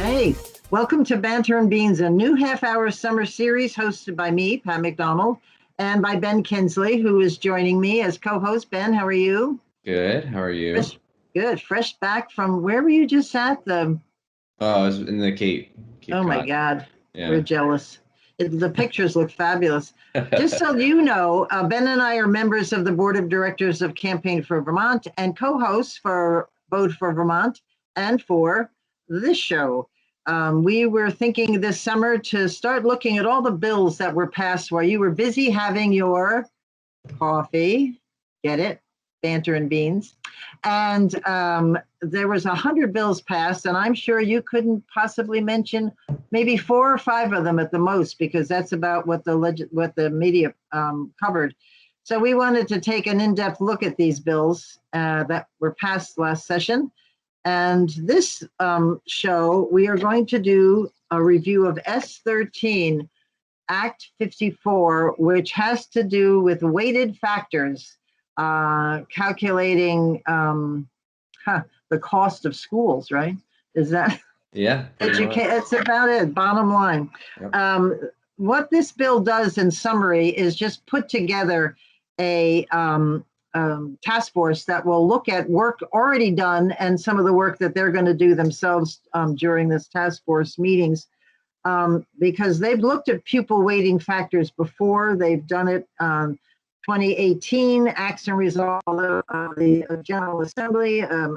Hey, welcome to Banter and Beans, a new half-hour summer series hosted by me, Pat McDonald, and by Ben Kinsley, who is joining me as co-host. Ben, how are you? Good. How are you? Good. Fresh back from where were you just at? Oh, I was in the Cape Oh my Cod. God, we're Yeah. jealous. The pictures look fabulous. Just so you know, Ben and I are members of the board of directors of Campaign for Vermont and co-hosts for Vote for Vermont and for this show. We were thinking this summer to start looking at all the bills that were passed while you were busy having your coffee. Get it? Banter and beans. And there was 100 bills passed, and I'm sure you couldn't possibly mention maybe 4 or 5 of them at the most, because that's about what the media covered. So we wanted to take an in-depth look at these bills that were passed last session. And this show, we are going to do a review of S13, Act 54, which has to do with weighted factors, calculating the cost of schools, right? Is that Yeah. educate? That's about it. Bottom line. Yep. What this bill does in summary is just put together a task force that will look at work already done and some of the work that they're going to do themselves during this task force meetings. Because they've looked at pupil weighting factors before. They've done it 2018, acts and results of the General Assembly. A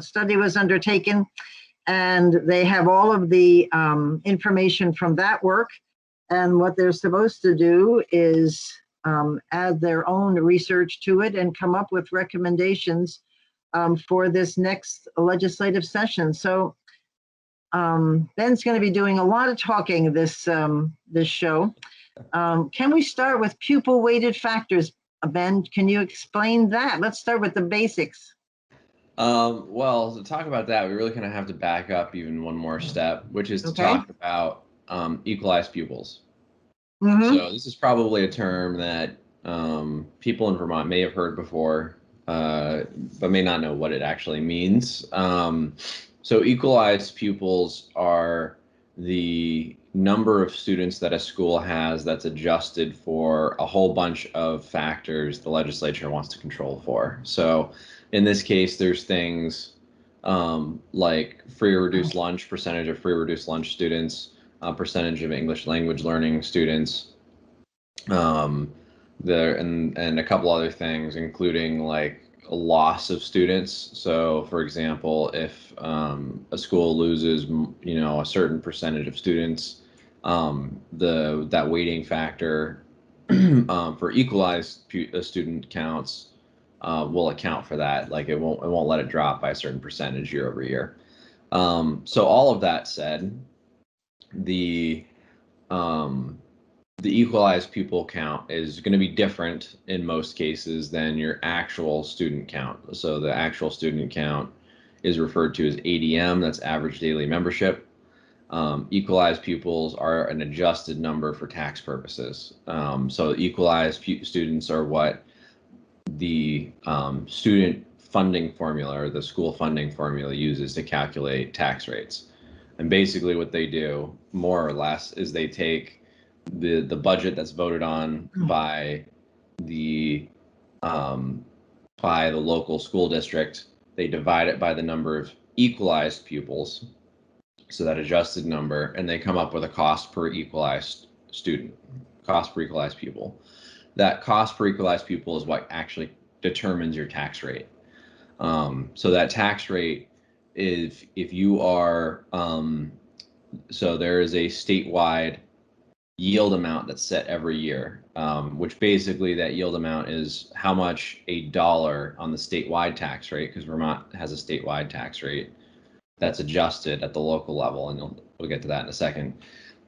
study was undertaken, and they have all of the information from that work. And what they're supposed to do is add their own research to it and come up with recommendations for this next legislative session. So Ben's going to be doing a lot of talking this show. Can we start with pupil weighted factors? Ben, can you explain that? Let's start with the basics. Well, to talk about that, we really kind of have to back up even one more step, which is to talk about equalized pupils. So this is probably a term that people in Vermont may have heard before, but may not know what it actually means. So equalized pupils are the number of students that a school has that's adjusted for a whole bunch of factors the legislature wants to control for. So in this case, there's things like free or reduced lunch, percentage of free or reduced lunch students, percentage of English language learning students, and a couple other things, including like a loss of students. So, for example, if a school loses, a certain percentage of students, that weighting factor for equalized student counts will account for that. Like it won't let it drop by a certain percentage year over year. So all of that said, the equalized pupil count is going to be different in most cases than your actual student count. So the actual student count is referred to as ADM, that's average daily membership. Equalized pupils are an adjusted number for tax purposes. So equalized students are what the student funding formula or the school funding formula uses to calculate tax rates. And basically what they do, more or less, is they take the budget that's voted on by the local school district. They divide it by the number of equalized pupils, so that adjusted number, and they come up with a cost per equalized student, cost per equalized pupil. That cost per equalized pupil is what actually determines your tax rate. So that tax rate is if you are so there is a statewide yield amount that's set every year, which basically that yield amount is how much a dollar on the statewide tax rate, because Vermont has a statewide tax rate that's adjusted at the local level, and we'll get to that in a second.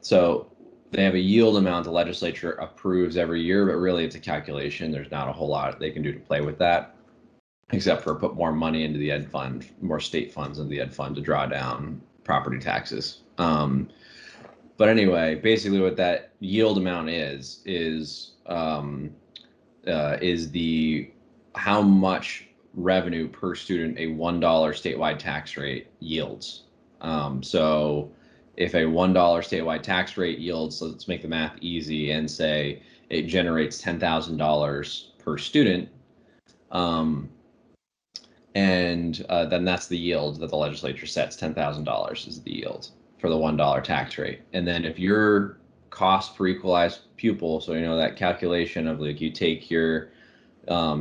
So they have a yield amount the legislature approves every year, but really it's a calculation. There's not a whole lot they can do to play with that, except for put more money into the ed fund, more state funds into the ed fund to draw down property taxes. But anyway, basically what that yield amount is the how much revenue per student a $1 statewide tax rate yields. So if a $1 statewide tax rate yields, so let's make the math easy and say it generates $10,000 per student, and then that's the yield that the legislature sets. $10,000 is the yield for the $1 tax rate. And then if your cost per equalized pupil, so you know that calculation of like you take your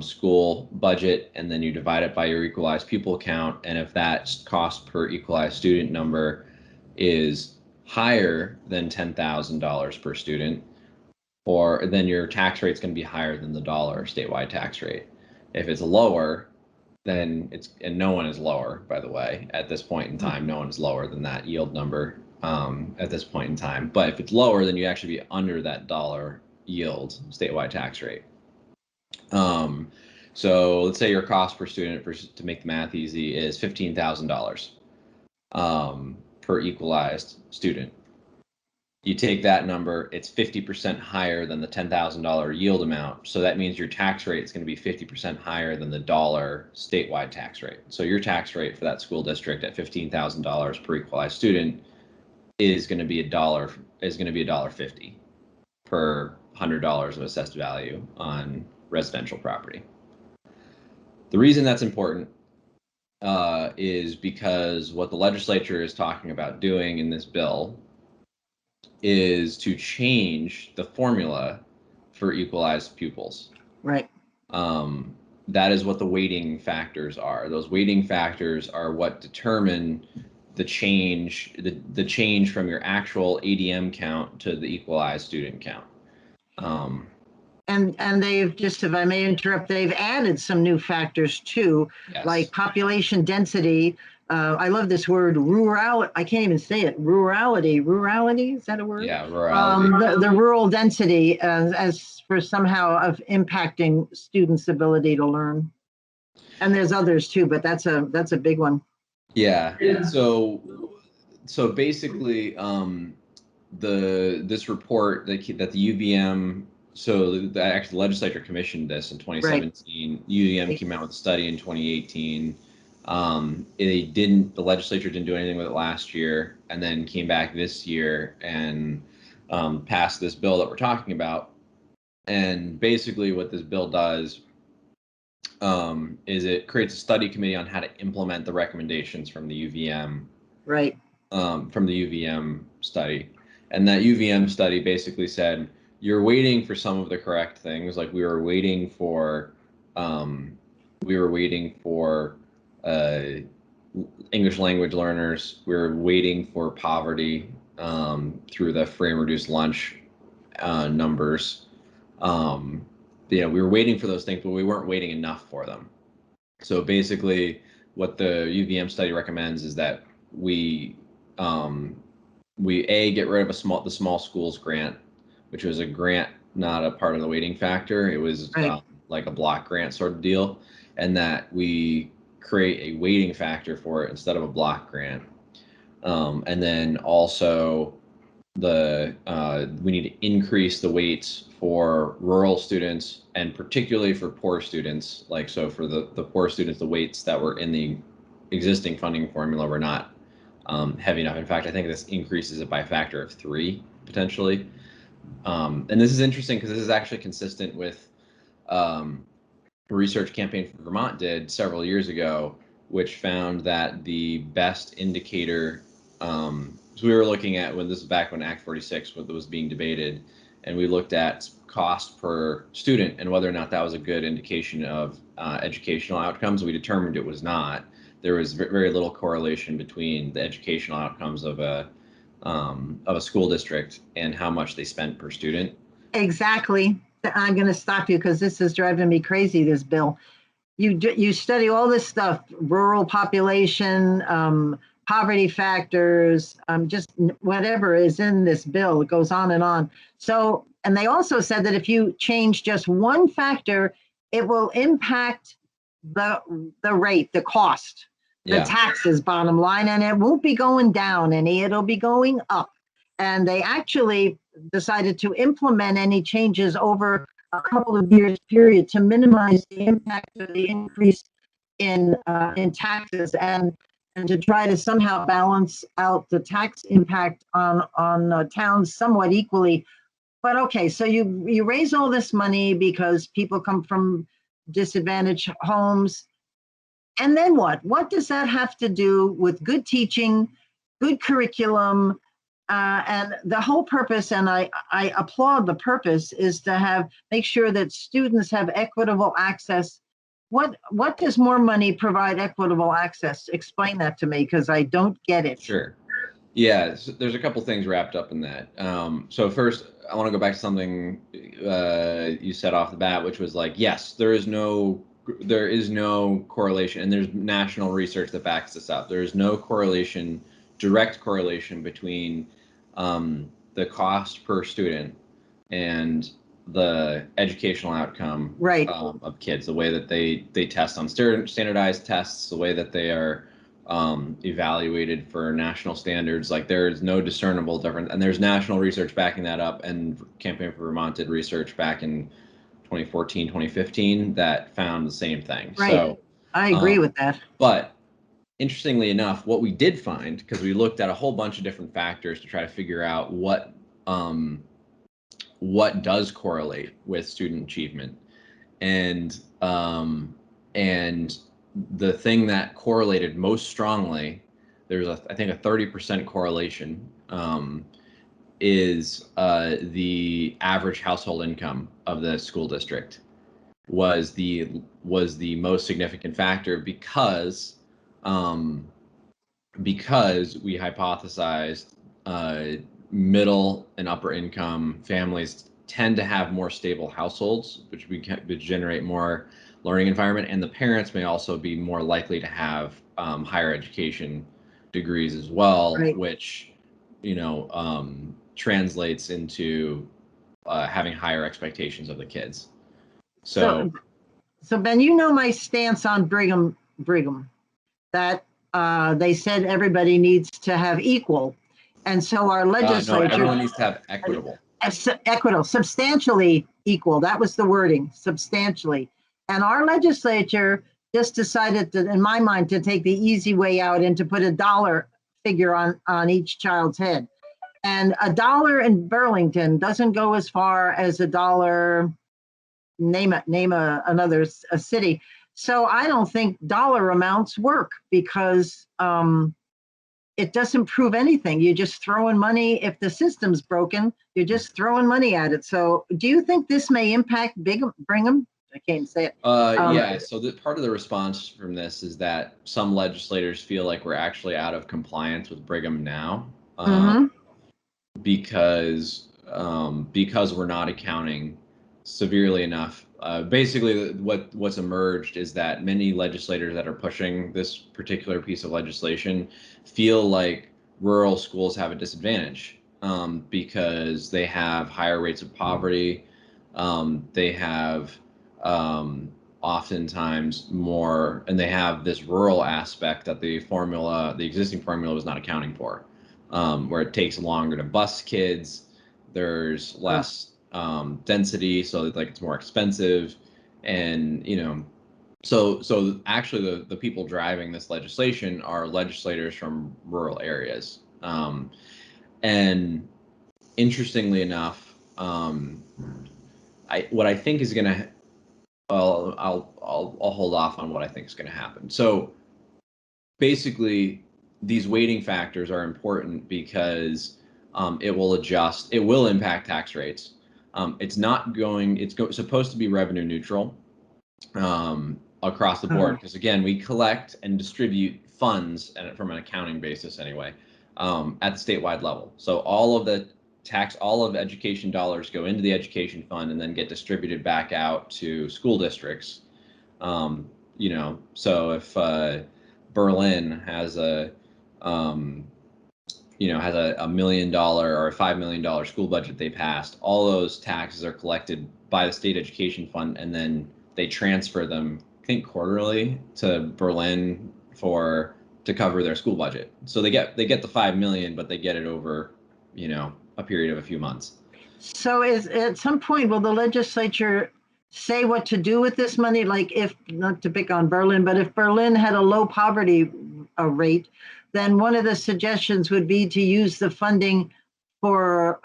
school budget and then you divide it by your equalized pupil count, and if that cost per equalized student number is higher than $10,000 per student, or then your tax rate is going to be higher than the dollar statewide tax rate. If it's lower, then it's, and no one is lower, by the way, at this point in time, no one is lower than that yield number at this point in time. But if it's lower, then you actually be under that dollar yield statewide tax rate. So let's say your cost per student, to make the math easy, is $15,000 per equalized student. You take that number, it's 50% higher than the $10,000 yield amount. So that means your tax rate is going to be 50% higher than the dollar statewide tax rate. So your tax rate for that school district at $15,000 per equalized student is going to be $1.50 per $100 of assessed value on residential property. The reason that's important is because what the legislature is talking about doing in this bill is to change the formula for equalized pupils. Right. That is what the weighting factors are. Those weighting factors are what determine the change, the change from your actual ADM count to the equalized student count. And they've just, if I may interrupt, they've added some new factors too, Yes. like population density. I love this word, rural. I can't even say it. Rurality. Rurality, is that a word? Yeah, rurality. The rural density as for somehow of impacting students' ability to learn. And there's others too, but that's a big one. Yeah. So basically, this report that the UVM, so the actual legislature commissioned this in 2017. Right. UVM came out with a study in 2018. The legislature didn't do anything with it last year, and then came back this year and passed this bill that we're talking about. And basically what this bill does is it creates a study committee on how to implement the recommendations from the UVM. Right. From the UVM study. And that UVM study basically said, you're waiting for some of the correct things. Like we were waiting for English language learners. We were waiting for poverty through the free and reduced lunch numbers. We were waiting for those things, but we weren't waiting enough for them. So basically, what the UVM study recommends is that we get rid of the small schools grant, which was a grant, not a part of the weighting factor. It was right. Like a block grant sort of deal, and that we create a weighting factor for it instead of a block grant. And then also we need to increase the weights for rural students and particularly for poor students. Like, so for the poor students, the weights that were in the existing funding formula were not heavy enough. In fact, I think this increases it by a factor of 3 potentially. And this is interesting because this is actually consistent with a research campaign for Vermont did several years ago, which found that the best indicator, so we were looking at when Act 46 was being debated, and we looked at cost per student and whether or not that was a good indication of educational outcomes. We determined it was not. There was very little correlation between the educational outcomes of a school district and how much they spent per student. Exactly. I'm going to stop you because this is driving me crazy, this bill. You study all this stuff, rural population, poverty factors, just whatever is in this bill. It goes on and on. So, and they also said that if you change just one factor, it will impact the rate, the cost, the taxes, bottom line, and it won't be going down any, it'll be going up. And they actually decided to implement any changes over a couple of years period to minimize the impact of the increase in taxes. And and to try to somehow balance out the tax impact on towns somewhat equally. But okay, so you raise all this money because people come from disadvantaged homes. And then what? What does that have to do with good teaching, good curriculum, and the whole purpose? And I applaud the purpose is to make sure that students have equitable access. What does more money provide equitable access? Explain that to me, because I don't get it. Sure. Yeah, so there's a couple things wrapped up in that. So first, I want to go back to something you said off the bat, which was like, yes, there is no correlation, and there's national research that backs this up. There is no direct correlation between the cost per student and the educational outcome of kids, the way that they test on standardized tests, the way that they are evaluated for national standards. Like, there is no discernible difference, and there's national research backing that up, and Campaign for Vermont did research back in 2014, 2015 that found the same thing. Right. So I agree with that. But interestingly enough, what we did find, because we looked at a whole bunch of different factors to try to figure out what does correlate with student achievement, and the thing that correlated most strongly, there's I think a 30% correlation, is the average household income of the school district was the most significant factor, because we hypothesized middle and upper income families tend to have more stable households, which generate more learning environment, and the parents may also be more likely to have higher education degrees as well, right, which translates into having higher expectations of the kids. So Ben, you know my stance on Brigham, that they said everybody needs to have equal. And so our legislature... No, everyone needs to have equitable. Equitable, substantially equal. That was the wording, substantially. And our legislature just decided to, in my mind, to take the easy way out and to put a dollar figure on each child's head. And $1 in Burlington doesn't go as far as $1, name another city. So I don't think dollar amounts work, because it doesn't prove anything. You're just throwing money. If the system's broken, you're just throwing money at it. So do you think this may impact Brigham? I can't say it. Yeah, so part of the response from this is that some legislators feel like we're actually out of compliance with Brigham now, because we're not accounting severely enough. Basically, what's emerged is that many legislators that are pushing this particular piece of legislation feel like rural schools have a disadvantage, because they have higher rates of poverty. They have oftentimes more, and they have this rural aspect that the existing formula was not accounting for, where it takes longer to bus kids. There's less density, so like it's more expensive, and so actually the people driving this legislation are legislators from rural areas, and interestingly enough, what I think is gonna, I'll hold off on what I think is going to happen. So basically, these weighting factors are important because it will impact tax rates. It's supposed to be revenue neutral across the board, because again, we collect and distribute funds, and from an accounting basis anyway, at the statewide level. So all of education dollars go into the education fund and then get distributed back out to school districts. So if Berlin has a $1 million or a $5 million school budget they passed, all those taxes are collected by the state education fund, and then they transfer them, I think, quarterly to Berlin to cover their school budget. So they get the $5 million, but they get it over a period of a few months. So at some point, will the legislature say what to do with this money? Like, if, not to pick on Berlin, but if Berlin had a low poverty rate, then one of the suggestions would be to use the funding for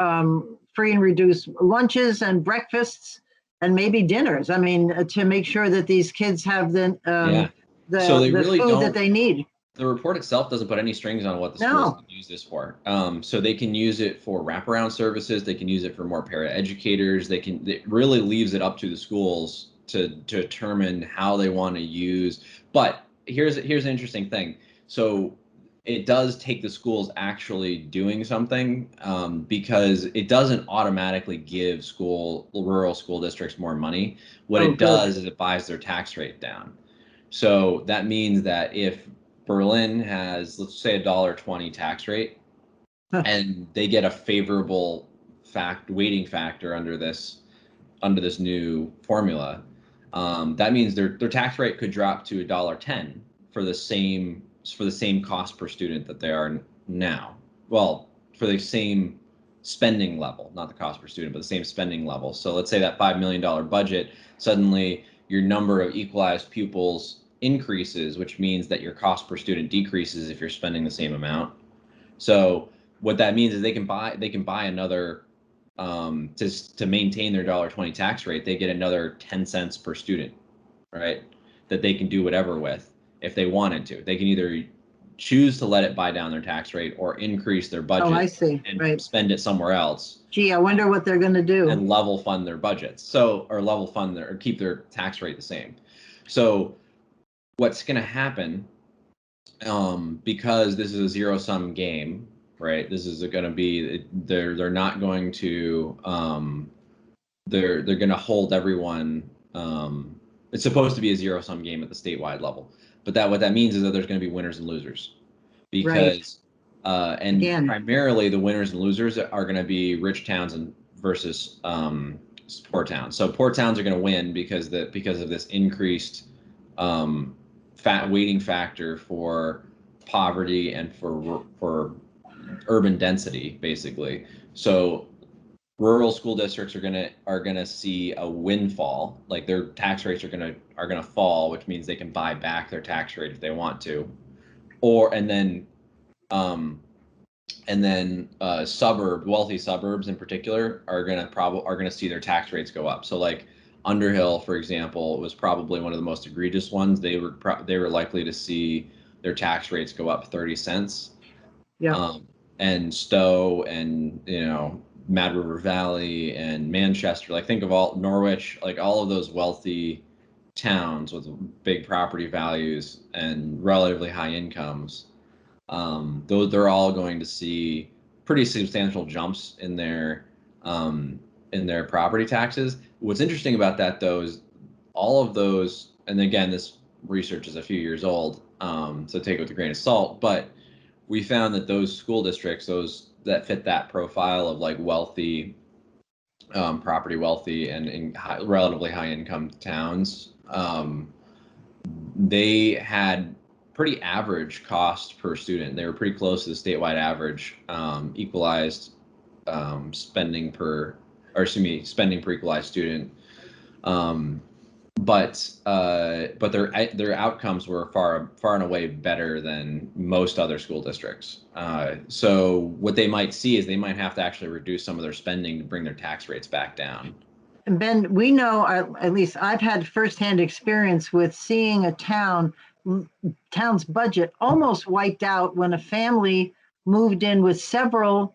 free and reduced lunches and breakfasts and maybe dinners. I mean, to make sure that these kids have the So they really food don't, that they need. the report itself doesn't put any strings on what the schools No. can use this for. So they can use it for wraparound services. They can use it for more paraeducators. It really leaves it up to the schools to determine how they want to use. But here's an interesting thing. So it does take the schools actually doing something, because it doesn't automatically give rural school districts more money. What it does is it buys their tax rate down. So that means that if Berlin has, let's say, $1.20 tax rate, and they get a favorable weighting factor under this new formula, that means their tax rate could drop to $1.10 for the same cost per student that they are now. Well, for the same spending level, not the cost per student, but the same spending level. So let's say that $5 million budget, suddenly your number of equalized pupils increases, which means that your cost per student decreases if you're spending the same amount. So what that means is they can buy another, to maintain their $1.20 tax rate, they get another 10 cents per student, right? That they can do whatever with if they wanted to. They can either choose to let it buy down their tax rate or increase their budget. Oh, I see. And spend it somewhere else. Gee, I wonder what they're going to do. And level fund their budgets. Or keep their tax rate the same. So what's going to happen, because this is a zero-sum game, right? This is going to be, they're not going to, they're going to hold everyone. It's supposed to be a zero-sum game at the statewide level, but what that means is that there's going to be winners and losers, because primarily the winners and losers are going to be rich towns versus poor towns. So poor towns are going to win because of this increased weighting factor for poverty and for urban density, basically. So rural school districts are gonna see a windfall, like their tax rates are gonna fall, which means they can buy back their tax rate if they want to, wealthy suburbs in particular are gonna see their tax rates go up. So like Underhill, for example, was probably one of the most egregious ones. They were likely to see their tax rates go up 30 cents. Yeah. And Stowe and Mad River Valley and Manchester, like think of all Norwich, like all of those wealthy towns with big property values and relatively high incomes. They're all going to see pretty substantial jumps in their property taxes. What's interesting about that, though, is all of those, and again, this research is a few years old, so take it with a grain of salt, but we found that those school districts, those that fit that profile of like wealthy, property wealthy and relatively high income towns, they had pretty average cost per student. They were pretty close to the statewide average, equalized spending per equalized student. But their outcomes were far and away better than most other school districts. So what they might see is they might have to actually reduce some of their spending to bring their tax rates back down. And Ben, we know, at least I've had firsthand experience with seeing a town's budget almost wiped out when a family moved in with several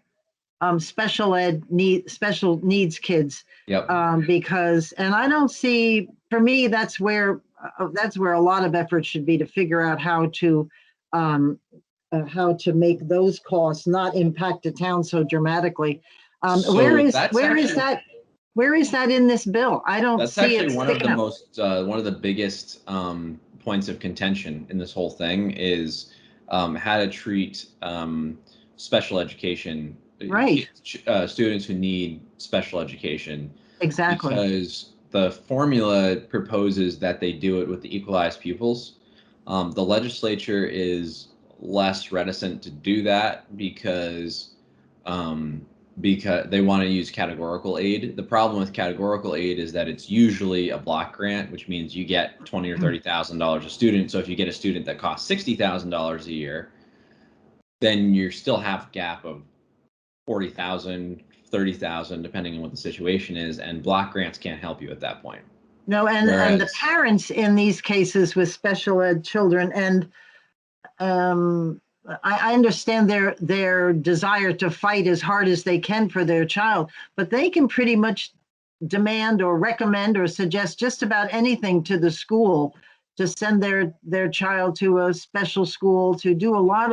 special needs kids. Yep. Because, and I don't see, for me, that's where a lot of effort should be, to figure out how to make those costs not impact the town so dramatically. Where is that in this bill? I don't see it. That's actually one of the biggest points of contention in this whole thing is how to treat special education, right? Students who need special education. Exactly. Because the formula proposes that they do it with the equalized pupils. The legislature is less reticent to do that because because they want to use categorical aid. The problem with categorical aid is that it's usually a block grant, which means you get $20,000 or $30,000 a student. So if you get a student that costs $60,000 a year, then you still have a gap of 40,000, 30,000, depending on what the situation is, and block grants can't help you at that point. No, and the parents in these cases with special ed children, and I understand their desire to fight as hard as they can for their child, but they can pretty much demand or recommend or suggest just about anything to the school to send their child to a special school, to do a lot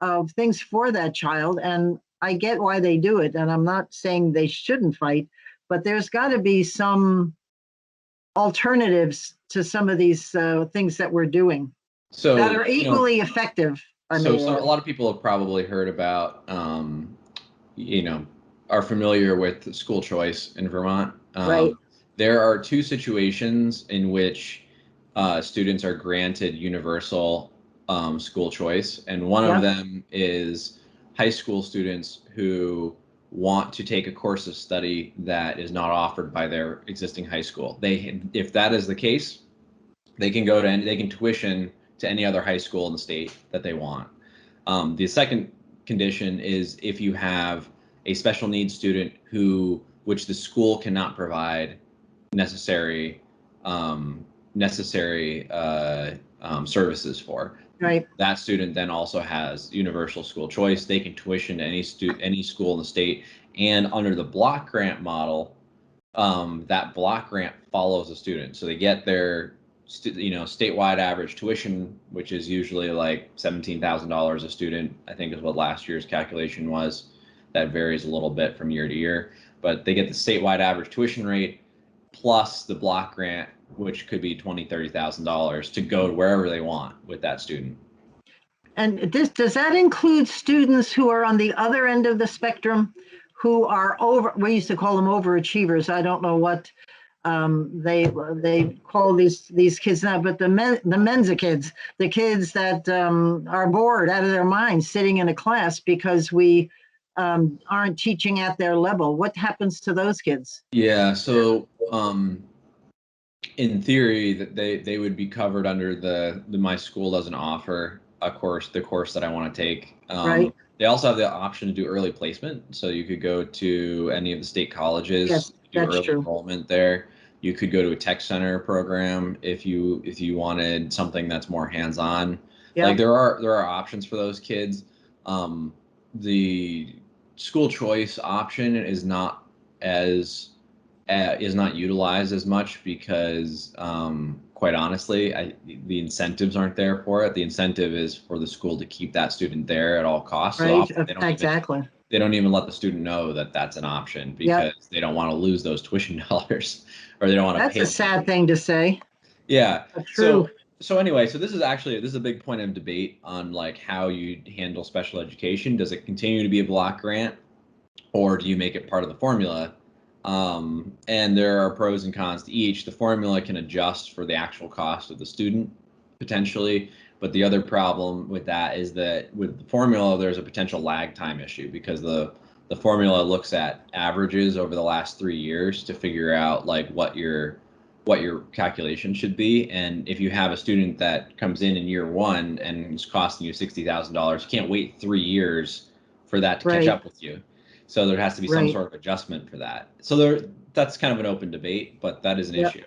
of things for that child. And I get why they do it, and I'm not saying they shouldn't fight, but there's got to be some alternatives to some of these things that we're doing that are equally effective. A lot of people have probably heard about, are familiar with school choice in Vermont. Right. There are two situations in which students are granted universal school choice, and one of them is high school students who want to take a course of study that is not offered by their existing high school. If that is the case, they can tuition to any other high school in the state that they want. The second condition is if you have a special needs student which the school cannot provide necessary services for. Right. That student then also has universal school choice. They can tuition to any school in the state, and under the block grant model, that block grant follows the student, so they get their statewide average tuition, which is usually like $17,000 a student, I think is what last year's calculation was. That varies a little bit from year to year, but they get the statewide average tuition rate plus the block grant, which could be $20,000, $30,000 to go to wherever they want with that student. And does that include students who are on the other end of the spectrum, who are we used to call them overachievers. I don't know what they call these kids now, but the Mensa kids, the kids that are bored out of their minds sitting in a class because we aren't teaching at their level. What happens to those kids? Yeah, so in theory, that they would be covered under the my school doesn't offer the course that I want to take. Right. They also have the option to do early placement, so you could go to any of the state colleges. Yes, do that's early true. enrollment there. You could go to a tech center program if you wanted something that's more hands-on. Yep. Like there are options for those kids. The school choice option is not utilized as much because, quite honestly, the incentives aren't there for it. The incentive is for the school to keep that student there at all costs. Right. So Exactly. They don't even let the student know that that's an option because they don't want to lose those tuition dollars, or they don't want to pay. That's a sad thing to say. Yeah. True. So anyway, this is a big point of debate on like how you handle special education. Does it continue to be a block grant, or do you make it part of the formula? And there are pros and cons to each. The formula can adjust for the actual cost of the student potentially, but the other problem with that is that with the formula, there's a potential lag time issue because the formula looks at averages over the last 3 years to figure out like what your calculation should be. And if you have a student that comes in year one and is costing you $60,000, you can't wait 3 years for that to catch up with you. So there has to be some sort of adjustment for that. So that's kind of an open debate, but that is an issue.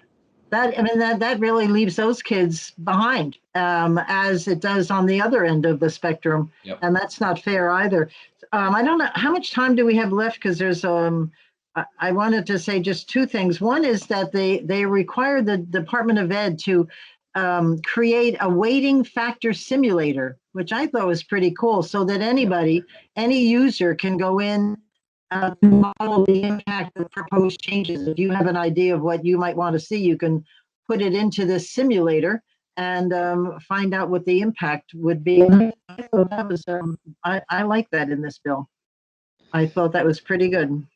That really leaves those kids behind, as it does on the other end of the spectrum. Yep. And that's not fair either. I don't know, how much time do we have left? Because there's I wanted to say just two things. One is that they require the Department of Ed to create a weighting factor simulator, which I thought was pretty cool, so that any user can go in to model the impact of proposed changes. If you have an idea of what you might want to see, you can put it into this simulator and find out what the impact would be. I thought that was, I like that in this bill. I thought that was pretty good.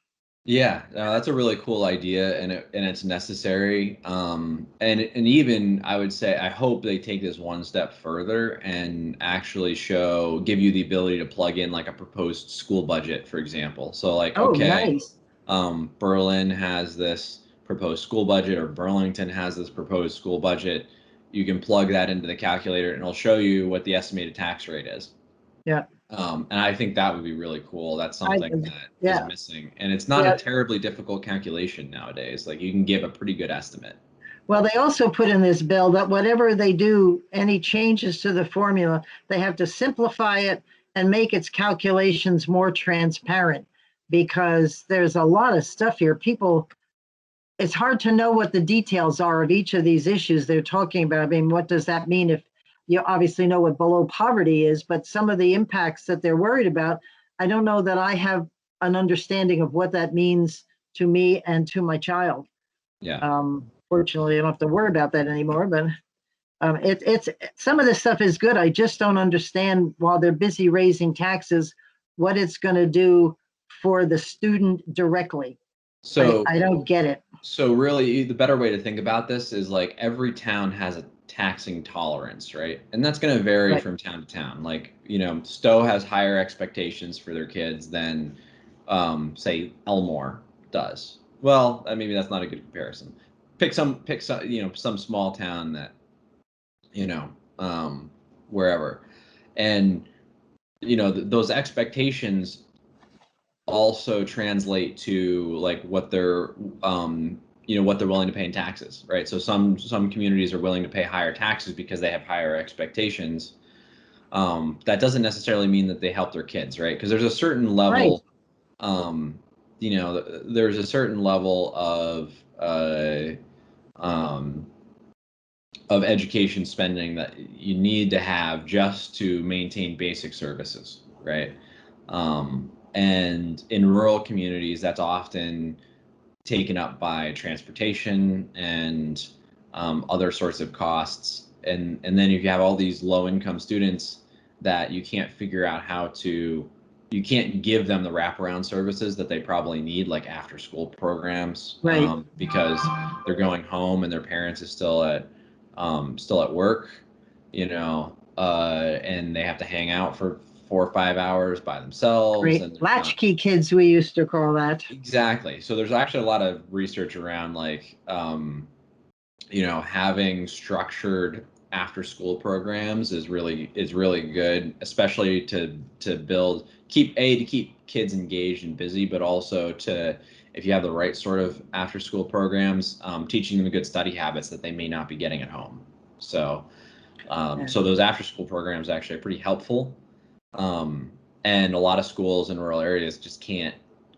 Yeah, that's a really cool idea, and it's necessary. And even I would say I hope they take this one step further and actually give you the ability to plug in like a proposed school budget, for example. So like, Oh, okay, nice. Berlin has this proposed school budget, or Burlington has this proposed school budget. You can plug that into the calculator, and it'll show you what the estimated tax rate is. Yeah. And I think that would be really cool. That's I, something that is yeah. missing. And it's not a Yeah. terribly difficult calculation nowadays. Like you can give a pretty good estimate. Well, they also put in this bill that whatever they do, any changes to the formula, they have to simplify it and make its calculations more transparent, because there's a lot of stuff here. People, it's hard to know what the details are of each of these issues they're talking about. I mean, what does that mean? If you obviously know what below poverty is, but some of the impacts that they're worried about, I don't know that I have an understanding of what that means to me and to my child. Yeah. Fortunately, I don't have to worry about that anymore. But it's some of this stuff is good. I just don't understand, while they're busy raising taxes, what it's going to do for the student directly. So I don't get it. so really the better way to think about this is like every town has a taxing tolerance, right? And that's going to vary Right. from town to town. Like, Stowe has higher expectations for their kids than say Elmore does. Well, maybe that's not a good comparison. Pick some, some small town that you know, wherever. And, those expectations also translate to like what they're willing to pay in taxes, right? So some communities are willing to pay higher taxes because they have higher expectations. That doesn't necessarily mean that they help their kids, right? Because there's a certain Right. level, there's a certain level um, of education spending that you need to have just to maintain basic services, right? And in rural communities, that's often taken up by transportation and other sorts of costs. And then if you have all these low income students that you can't give them the wraparound services that they probably need, like after school programs, Right. because they're going home and their parents is still at work, and they have to hang out for 4 or 5 hours by themselves, Great. and there's not. Latchkey kids, we used to call that. Exactly. So there's actually a lot of research around like, having structured after school programs is really good, especially to keep kids engaged and busy, but also to, if you have the right sort of after school programs, teaching them good study habits that they may not be getting at home. So Yeah. so those after school programs actually are pretty helpful. Um, and a lot of schools in rural areas just can't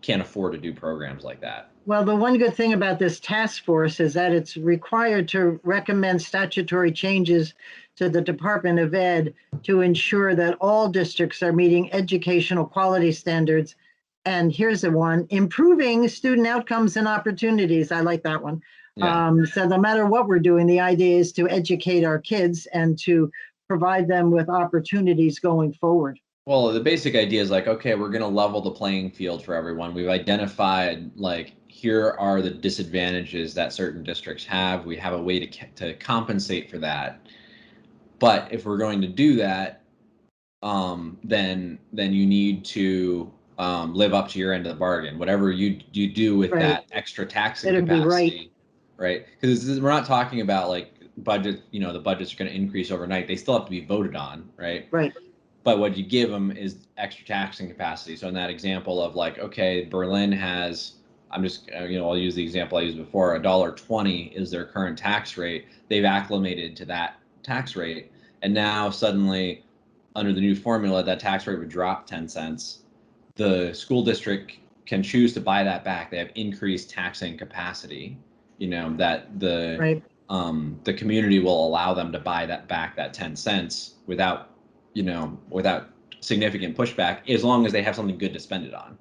afford to do programs like that. Well, the one good thing about this task force is that it's required to recommend statutory changes to the Department of Ed to ensure that all districts are meeting educational quality standards. And here's the one: improving student outcomes and opportunities. I like that one. Yeah. So no matter what we're doing, the idea is to educate our kids and to provide them with opportunities going forward. Well, the basic idea is like, okay, we're going to level the playing field for everyone. We've identified like here are the disadvantages that certain districts have. We have a way to compensate for that. But if we're going to do that, then you need to live up to your end of the bargain. Whatever you do with Right. that extra taxing It'll be right. capacity, right? Because we're not talking about like budget. The budgets are going to increase overnight. They still have to be voted on, right? Right. But what you give them is extra taxing capacity. So in that example of like, okay, Berlin has, I'm just, I'll use the example I used before, $1.20 is their current tax rate. They've acclimated to that tax rate. And now suddenly, under the new formula, that tax rate would drop 10 cents. The school district can choose to buy that back. They have increased taxing capacity, that Right. the community will allow them to buy that back, that 10 cents without significant pushback, as long as they have something good to spend it on.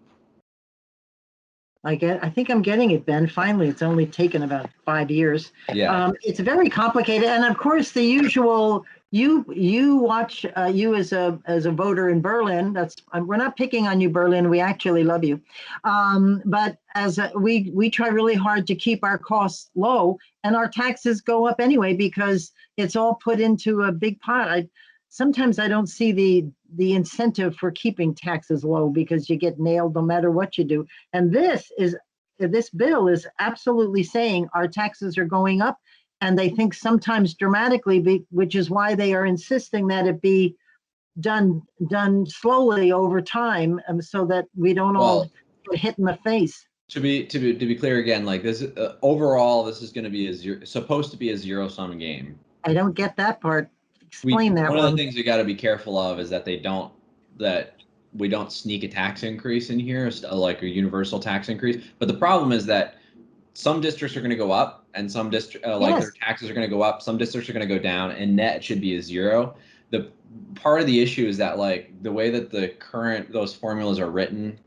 I think I'm getting it, Ben. Finally, it's only taken about 5 years. Yeah. It's very complicated. And of course, the usual you watch, you as a voter in Berlin. We're not picking on you, Berlin. We actually love you, but we try really hard to keep our costs low, and our taxes go up anyway because it's all put into a big pot. Sometimes I don't see the incentive for keeping taxes low because you get nailed no matter what you do. And this bill is absolutely saying our taxes are going up, and they think sometimes dramatically, which is why they are insisting that it be done slowly over time, so that we don't all get hit in the face. To be clear again, like this overall, this is going to be supposed to be a zero-sum game. I don't get that part. Explain that one. One of the things we got to be careful of is that we don't sneak a tax increase in here, like a universal tax increase. But the problem is that some districts are going to go up, and some like their taxes are going to go up. Some districts are going to go down, and net should be a zero. The part of the issue is that like the way that those formulas are written,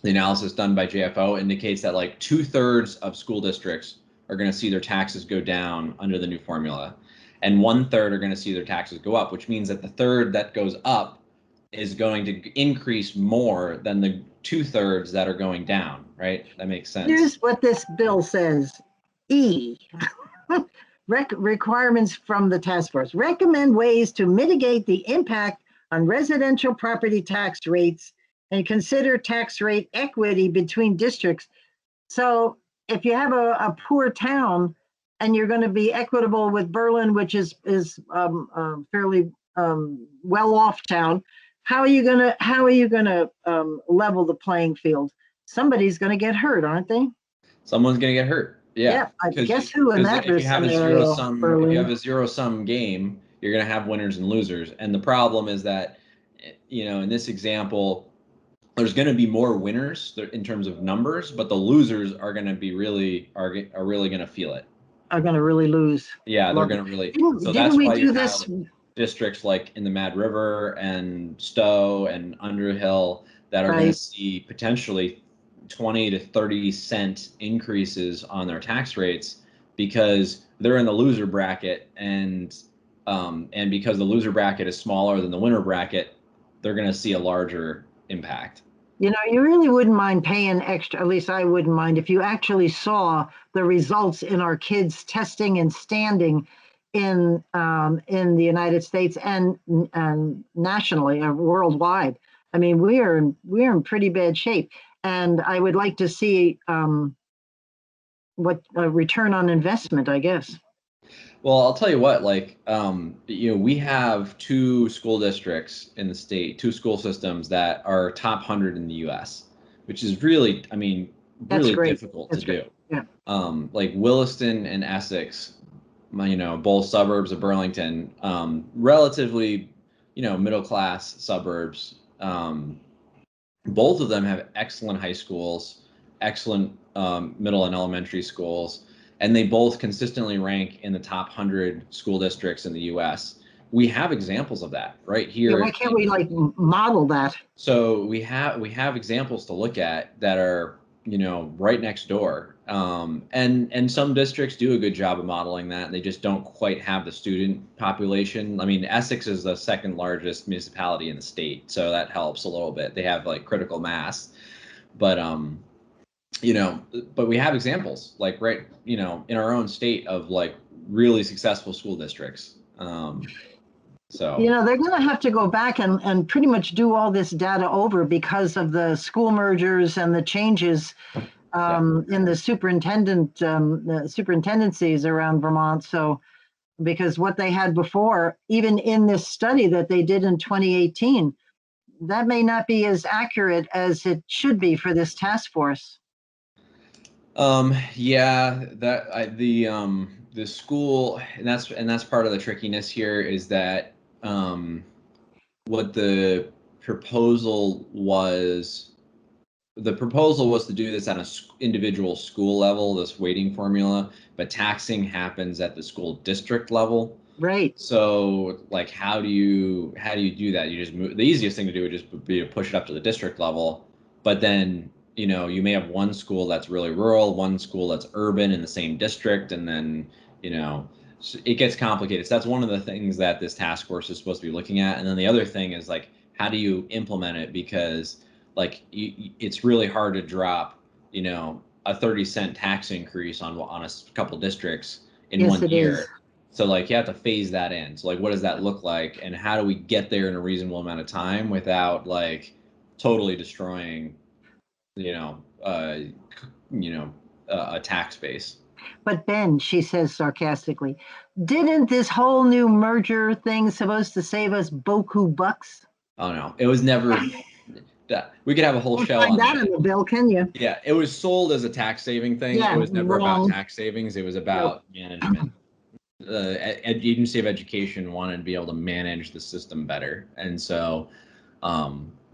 the analysis done by JFO indicates that like 2/3 of school districts are going to see their taxes go down under the new formula, and 1/3 are going to see their taxes go up, which means that the third that goes up is going to increase more than the 2/3 that are going down, right? That makes sense. Here's what this bill says. E. Requirements from the task force. Recommend ways to mitigate the impact on residential property tax rates and consider tax rate equity between districts. So if you have a poor town and you're going to be equitable with Berlin, which is fairly well-off town, how are you gonna level the playing field? Somebody's going to get hurt, aren't they? Someone's going to get hurt. Yeah. I guess who in that if you have scenario, if you have a zero-sum game, you're going to have winners and losers. And the problem is that, in this example, there's going to be more winners in terms of numbers, but the losers are going to be really going to feel it. Are going to really lose. Yeah, they're going to really. Didn't we do this? Districts like in the Mad River and Stowe and Underhill that are going to see potentially 20 to 30 cent increases on their tax rates because they're in the loser bracket, and because the loser bracket is smaller than the winner bracket, they're going to see a larger impact. You really wouldn't mind paying extra, at least I wouldn't mind, if you actually saw the results in our kids' testing and standing in the United States and nationally or worldwide. I mean, we're in pretty bad shape, and I would like to see what a return on investment, I guess. Well, I'll tell you what, like, we have 2 school districts in the state, 2 school systems that are top 100 in the U.S., which is really, really difficult to do. Yeah. Like Williston and Essex, both suburbs of Burlington, relatively, middle-class suburbs. Both of them have excellent high schools, excellent middle and elementary schools, and they both consistently rank in the top 100 school districts in the U.S. We have examples of that right here. Yeah, why can't we model that? So we have examples to look at that are right next door, and some districts do a good job of modeling that. They just don't quite have the student population. I mean, Essex is the second largest municipality in the state, so that helps a little bit. They have critical mass, but but we have examples in our own state of really successful school districts. So they're going to have to go back and pretty much do all this data over because of the school mergers and the changes in the superintendencies around Vermont. So because what they had before, even in this study that they did in 2018, that may not be as accurate as it should be for this task force. The school, and that's part of the trickiness here is that what the proposal was to do this on an individual school level, this weighting formula, but taxing happens at the school district level. Right. So how do you do that? You just move. The easiest thing to do would just be to push it up to the district level, but then you may have one school that's really rural, one school that's urban in the same district, and then it gets complicated. So that's one of the things that this task force is supposed to be looking at. And then the other thing is like, how do you implement it? Because like it's really hard to drop, a 30-cent tax increase on a couple districts in Yes, one it year. is. So like you have to phase that in. So like, what does that look like, and how do we get there in a reasonable amount of time without like totally destroying, a tax base? But Ben, she says sarcastically, didn't this whole new merger thing supposed to save us beaucoup bucks? Oh no, it was never. We could have a whole Don't show find on that that. in the bill, can you? Yeah, it was sold as a tax saving thing. It Yeah, was never about wrong. tax savings. It was Nope. about management. The Agency of Education wanted to be able to manage the system better, and so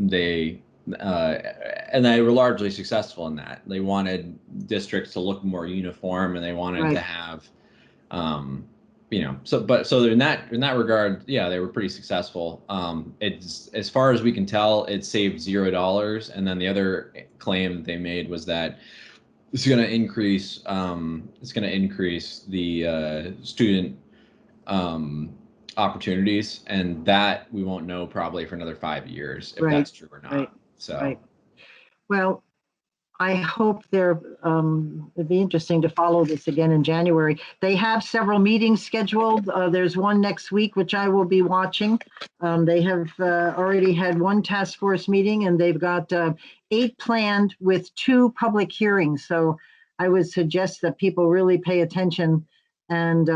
they and they were largely successful in that. They wanted districts to look more uniform, and they wanted to have, so in that regard, yeah, they were pretty successful. It's, as far as we can tell, it saved $0, and then the other claim that they made was that it's going to increase. It's going to increase the student opportunities, and that we won't know probably for another 5 years if that's true or not. Right. Well, I hope it'd be interesting to follow this again in January. They have several meetings scheduled. There's one next week, which I will be watching. They have already had one task force meeting, and they've got 8 planned with 2 public hearings. So I would suggest that people really pay attention and,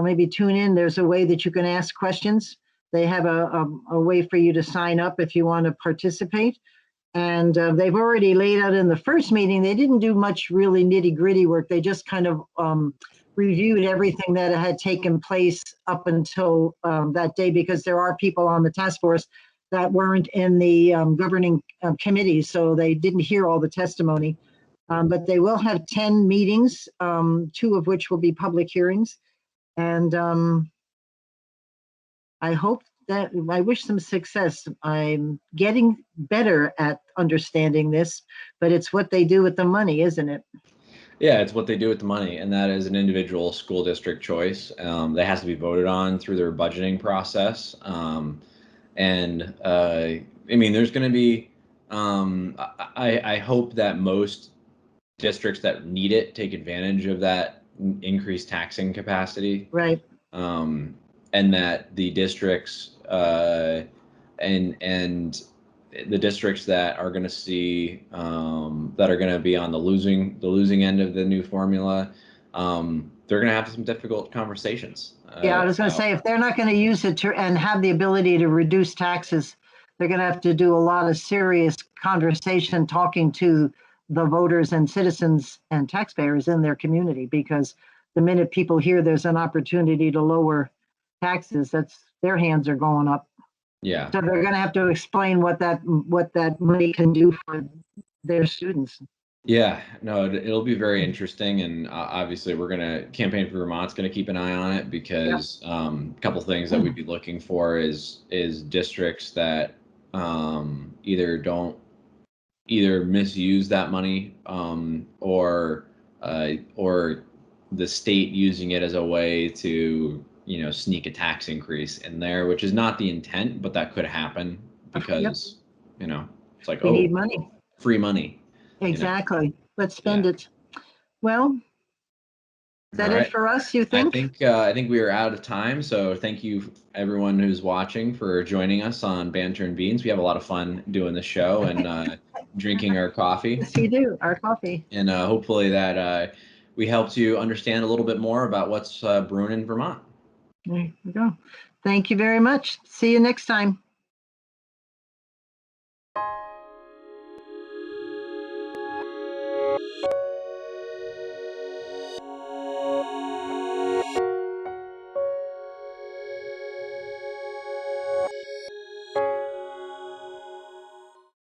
maybe tune in. There's a way that you can ask questions. They have a way for you to sign up if you want to participate. And they've already laid out in the first meeting, they didn't do much really nitty gritty work. They just kind of reviewed everything that had taken place up until that day, because there are people on the task force that weren't in the governing committee, so they didn't hear all the testimony. But they will have 10 meetings, 2 of which will be public hearings. And I wish them success. I'm getting better at understanding this, but it's what they do with the money, isn't it? Yeah, it's what they do with the money, and that is an individual school district choice that has to be voted on through their budgeting process. There's going to be. I hope that most districts that need it take advantage of that increased taxing capacity. Right. And that the districts and the districts that are going to see that are going to be on the losing end of the new formula, they're going to have some difficult conversations. Yeah, I was going to say, if they're not going to use it and have the ability to reduce taxes, they're going to have to do a lot of serious conversation talking to the voters and citizens and taxpayers in their community, because the minute people hear there's an opportunity to lower taxes, their hands are going up. Yeah. So they're going to have to explain what that money can do for their students. Yeah, no, it'll be very interesting, and obviously we're gonna Campaign for Vermont's gonna keep an eye on it, because a couple things that we'd be looking for is districts that either misuse that money, or the state using it as a way to sneak a tax increase in there, which is not the intent, but that could happen because it's like, we need oh, money, free money. Exactly. Let's spend it. Well, is that it for us, you think? I think we are out of time. So thank you everyone who's watching for joining us on Banter and Beans. We have a lot of fun doing the show and drinking our coffee. Yes, we do. Our coffee. And hopefully that we helped you understand a little bit more about what's brewing in Vermont. There you go. Thank you very much. See you next time.